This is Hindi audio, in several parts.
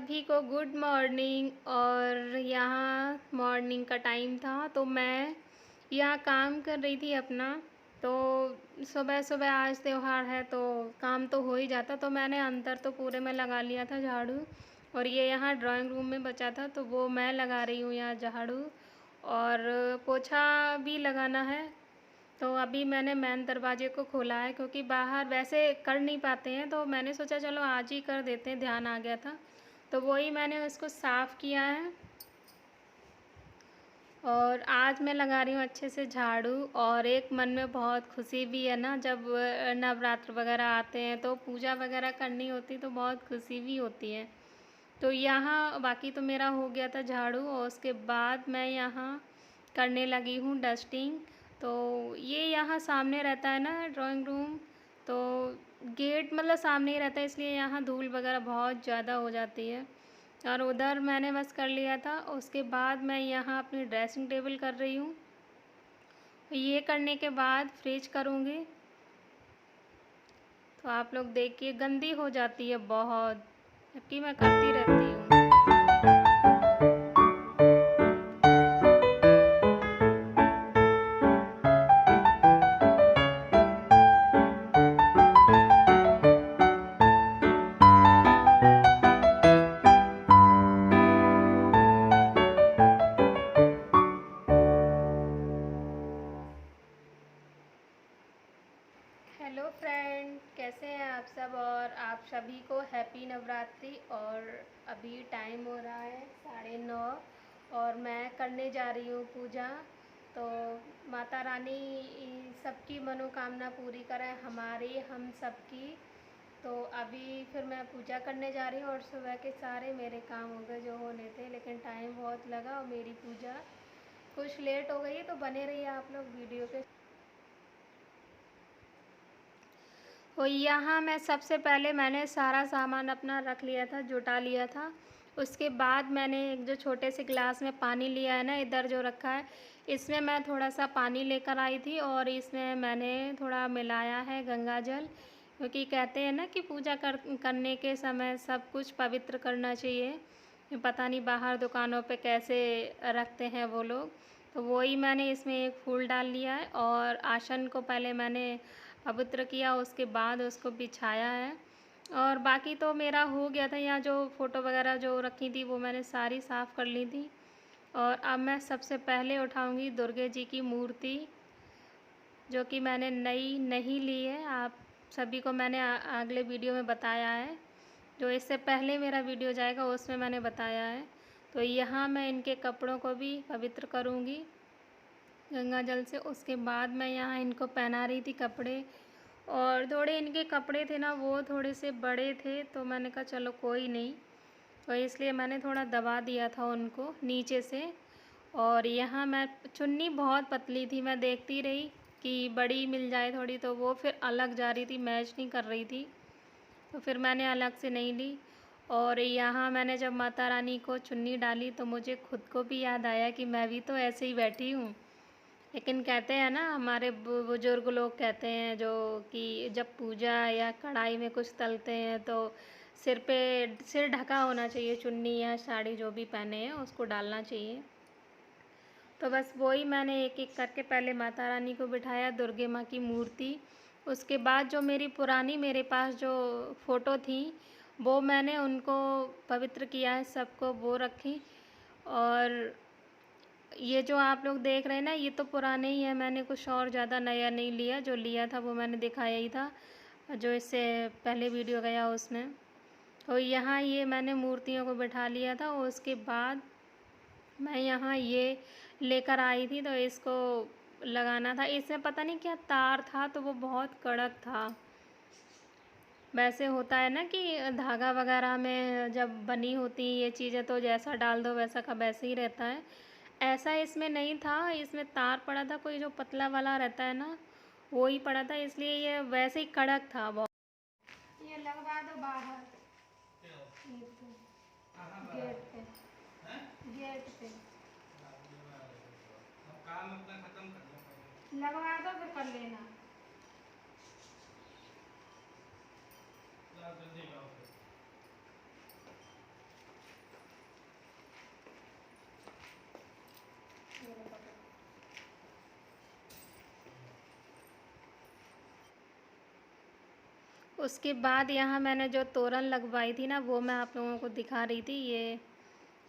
सभी को गुड मॉर्निंग। और यहाँ मॉर्निंग का टाइम था तो मैं यहाँ काम कर रही थी अपना। तो सुबह सुबह आज त्योहार है तो काम तो हो ही जाता, तो मैंने अंदर तो पूरे में लगा लिया था झाड़ू। और ये यहाँ ड्राइंग रूम में बचा था तो वो मैं लगा रही हूँ यहाँ झाड़ू। और पोछा भी लगाना है। तो अभी मैंने मेन दरवाजे को खोला है क्योंकि बाहर वैसे कर नहीं पाते हैं, तो मैंने सोचा चलो आज ही कर देते हैं, ध्यान आ गया था तो वही मैंने उसको साफ़ किया है। और आज मैं लगा रही हूँ अच्छे से झाड़ू। और एक मन में बहुत खुशी भी है ना, जब नवरात्र वगैरह आते हैं तो पूजा वगैरह करनी होती तो बहुत खुशी भी होती है। तो यहाँ बाकी तो मेरा हो गया था झाड़ू और उसके बाद मैं यहाँ करने लगी हूँ डस्टिंग। तो ये यहाँ सामने रहता है ना ड्राइंग रूम, तो गेट मतलब सामने ही रहता है, इसलिए यहाँ धूल वगैरह बहुत ज़्यादा हो जाती है। और उधर मैंने बस कर लिया था। उसके बाद मैं यहाँ अपनी ड्रेसिंग टेबल कर रही हूँ। ये करने के बाद फ्रिज करूँगी। तो आप लोग देखिए गंदी हो जाती है बहुत, जबकि मैं करती रहती हूँ। हेलो फ्रेंड, कैसे हैं आप सब? और आप सभी को हैप्पी नवरात्रि। और अभी टाइम हो रहा है 9:30 और मैं करने जा रही हूँ पूजा। तो माता रानी सबकी मनोकामना पूरी करे, हमारी हम सबकी। तो अभी फिर मैं पूजा करने जा रही हूँ और सुबह के सारे मेरे काम हो गए जो होने थे, लेकिन टाइम बहुत लगा और मेरी पूजा कुछ लेट हो गई है। तो बने रहिए आप लोग वीडियो के। और यहाँ मैं सबसे पहले मैंने सारा सामान अपना रख लिया था, जुटा लिया था। उसके बाद मैंने एक जो छोटे से गिलास में पानी लिया है ना, इधर जो रखा है, इसमें मैं थोड़ा सा पानी लेकर आई थी और इसमें मैंने थोड़ा मिलाया है गंगा जल। क्योंकि कहते हैं ना कि पूजा करने के समय सब कुछ पवित्र करना चाहिए। पता नहीं बाहर दुकानों पे कैसे रखते हैं वो लोग। तो वही मैंने इसमें एक फूल डाल लिया है और आसन को पहले मैंने पवित्र किया, उसके बाद उसको बिछाया है। और बाकी तो मेरा हो गया था। यहाँ जो फ़ोटो वगैरह जो रखी थी वो मैंने सारी साफ़ कर ली थी। और अब मैं सबसे पहले उठाऊंगी दुर्गे जी की मूर्ति, जो कि मैंने नई नहीं ली है। आप सभी को मैंने अगले वीडियो में बताया है, जो इससे पहले मेरा वीडियो जाएगा उसमें मैंने बताया है। तो यहाँ मैं इनके कपड़ों को भी पवित्र करूँगी गंगा जल से। उसके बाद मैं यहाँ इनको पहना रही थी कपड़े। और थोड़े इनके कपड़े थे ना वो थोड़े से बड़े थे, तो मैंने कहा चलो कोई नहीं, तो इसलिए मैंने थोड़ा दबा दिया था उनको नीचे से। और यहाँ मैं चुन्नी बहुत पतली थी, मैं देखती रही कि बड़ी मिल जाए थोड़ी, तो वो फिर अलग जा रही थी, मैच नहीं कर रही थी, तो फिर मैंने अलग से नहीं ली। और यहाँ मैंने जब माता रानी को चुन्नी डाली तो मुझे खुद को भी याद आया कि मैं भी तो ऐसे ही बैठी हूँ। लेकिन कहते हैं ना, हमारे बुजुर्ग लोग कहते हैं जो कि जब पूजा या कढ़ाई में कुछ तलते हैं तो सिर ढका होना चाहिए, चुन्नी या साड़ी जो भी पहने हैं उसको डालना चाहिए। तो बस वही मैंने एक एक करके पहले माता रानी को बिठाया, दुर्गे माँ की मूर्ति। उसके बाद जो मेरी पुरानी मेरे पास जो फ़ोटो थी वो मैंने उनको पवित्र किया है, सबको वो रखी। और ये जो आप लोग देख रहे हैं ना, ये तो पुराने ही है, मैंने कुछ और ज़्यादा नया नहीं लिया। जो लिया था वो मैंने दिखाया ही था, जो इससे पहले वीडियो गया उसमें। तो यहाँ ये मैंने मूर्तियों को बिठा लिया था। और उसके बाद मैं यहाँ ये लेकर आई थी तो इसको लगाना था। इसमें पता नहीं क्या तार था, तो वो बहुत कड़क था। वैसे होता है ना कि धागा वगैरह में जब बनी होती ये चीज़ें तो जैसा डाल दो वैसा का वैसे ही रहता है। ऐसा इसमें नहीं था, इसमें तार पड़ा था कोई जो पतला वाला रहता है ना, वो ही पड़ा था, इसलिए ये वैसे ही कड़क था बहुत। ये लगवा दो बाहर गेट पे, गेट पे काम अपना खत्म कर लो, लगवा दो फिर कर लेना। उसके बाद यहाँ मैंने जो तोरण लगवाई थी ना, वो मैं आप लोगों को दिखा रही थी। ये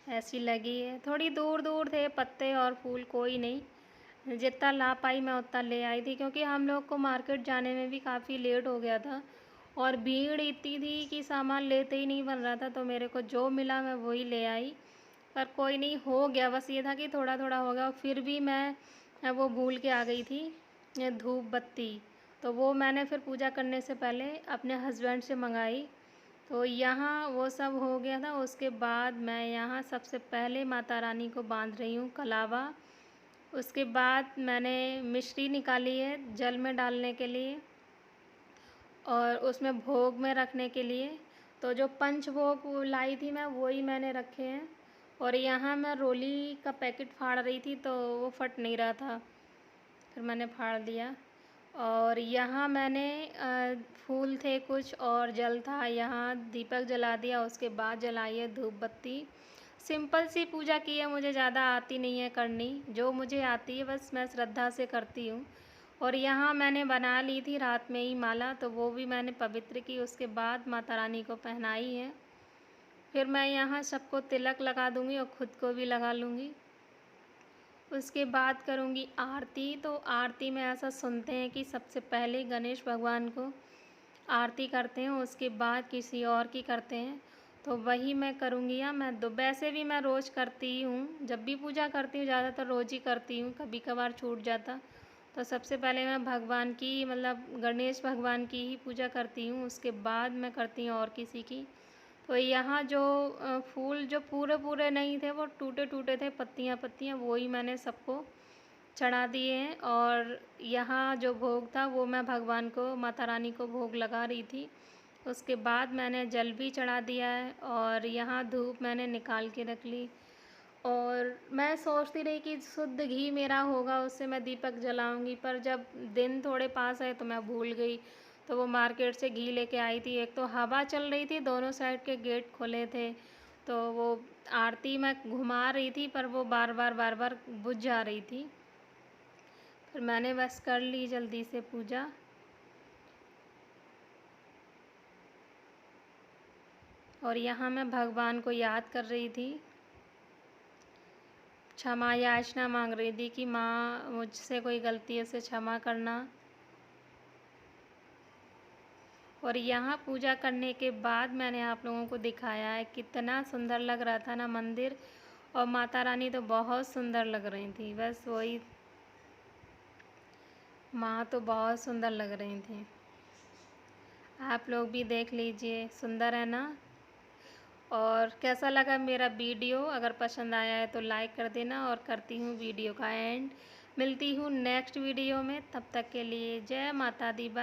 ऐसी लगी है, थोड़ी दूर दूर थे पत्ते और फूल, कोई नहीं। जितना ला पाई मैं उतना ले आई थी, क्योंकि हम लोग को मार्केट जाने में भी काफ़ी लेट हो गया था और भीड़ इतनी थी कि सामान लेते ही नहीं बन रहा था। तो मेरे को जो मिला मैं वही ले आई। पर कोई नहीं, हो गया। बस ये था कि थोड़ा थोड़ा हो गया। फिर भी मैं वो भूल के आ गई थी, ये धूप बत्ती। तो वो मैंने फिर पूजा करने से पहले अपने हस्बैंड से मंगाई। तो यहाँ वो सब हो गया था। उसके बाद मैं यहाँ सबसे पहले माता रानी को बांध रही हूँ कलावा। उसके बाद मैंने मिश्री निकाली है जल में डालने के लिए और उसमें भोग में रखने के लिए। तो जो पंच भोग लाई थी मैं, वही मैंने रखे हैं। और यहाँ मैं रोली का पैकेट फाड़ रही थी तो वो फट नहीं रहा था, फिर मैंने फाड़ दिया। और यहाँ मैंने फूल थे कुछ और जल था, यहाँ दीपक जला दिया। उसके बाद जलाई है धूप बत्ती। सिंपल सी पूजा की है, मुझे ज़्यादा आती नहीं है करनी। जो मुझे आती है बस मैं श्रद्धा से करती हूँ। और यहाँ मैंने बना ली थी रात में ही माला, तो वो भी मैंने पवित्र की। उसके बाद माता रानी को पहनाई है। फिर मैं यहाँ सबको तिलक लगा दूँगी और ख़ुद को भी लगा लूँगी। उसके बाद करूँगी आरती। तो आरती में ऐसा सुनते हैं कि सबसे पहले गणेश भगवान को आरती करते हैं, उसके बाद किसी और की करते हैं। तो वही मैं करूँगी। या मैं वैसे भी मैं रोज़ करती हूँ, जब भी पूजा करती हूँ ज़्यादातर रोज़ ही करती हूँ, कभी कभार छूट जाता। तो सबसे पहले मैं भगवान की, मतलब गणेश भगवान की ही पूजा करती हूँ, उसके बाद मैं करती हूँ और किसी की। तो यहाँ जो फूल जो पूरे पूरे नहीं थे, वो टूटे टूटे थे, पत्तियाँ पत्तियाँ, वही मैंने सबको चढ़ा दिए हैं। और यहाँ जो भोग था वो मैं भगवान को, माता रानी को भोग लगा रही थी। उसके बाद मैंने जल भी चढ़ा दिया है और यहाँ धूप मैंने निकाल के रख ली। और मैं सोचती रही कि शुद्ध घी मेरा होगा, उससे मैं दीपक जलाऊंगी, पर जब दिन थोड़े पास आए तो मैं भूल गई। तो वो मार्केट से घी लेके आई थी। एक तो हवा चल रही थी, दोनों साइड के गेट खुले थे, तो वो आरती मैं घुमा रही थी पर वो बार बार बुझ जा रही थी। फिर मैंने बस कर ली जल्दी से पूजा। और यहाँ मैं भगवान को याद कर रही थी, क्षमा याचना मांग रही थी कि माँ मुझसे कोई गलती है उसे क्षमा करना। और यहाँ पूजा करने के बाद मैंने आप लोगों को दिखाया है कितना सुंदर लग रहा था ना मंदिर। और माता रानी तो बहुत सुंदर लग रही थी, बस वही, माँ तो बहुत सुंदर लग रही थी। आप लोग भी देख लीजिए, सुंदर है ना। और कैसा लगा मेरा वीडियो? अगर पसंद आया है तो लाइक कर देना। और करती हूँ वीडियो का एंड। मिलती हूँ नेक्स्ट वीडियो में, तब तक के लिए जय माता दी। बाय।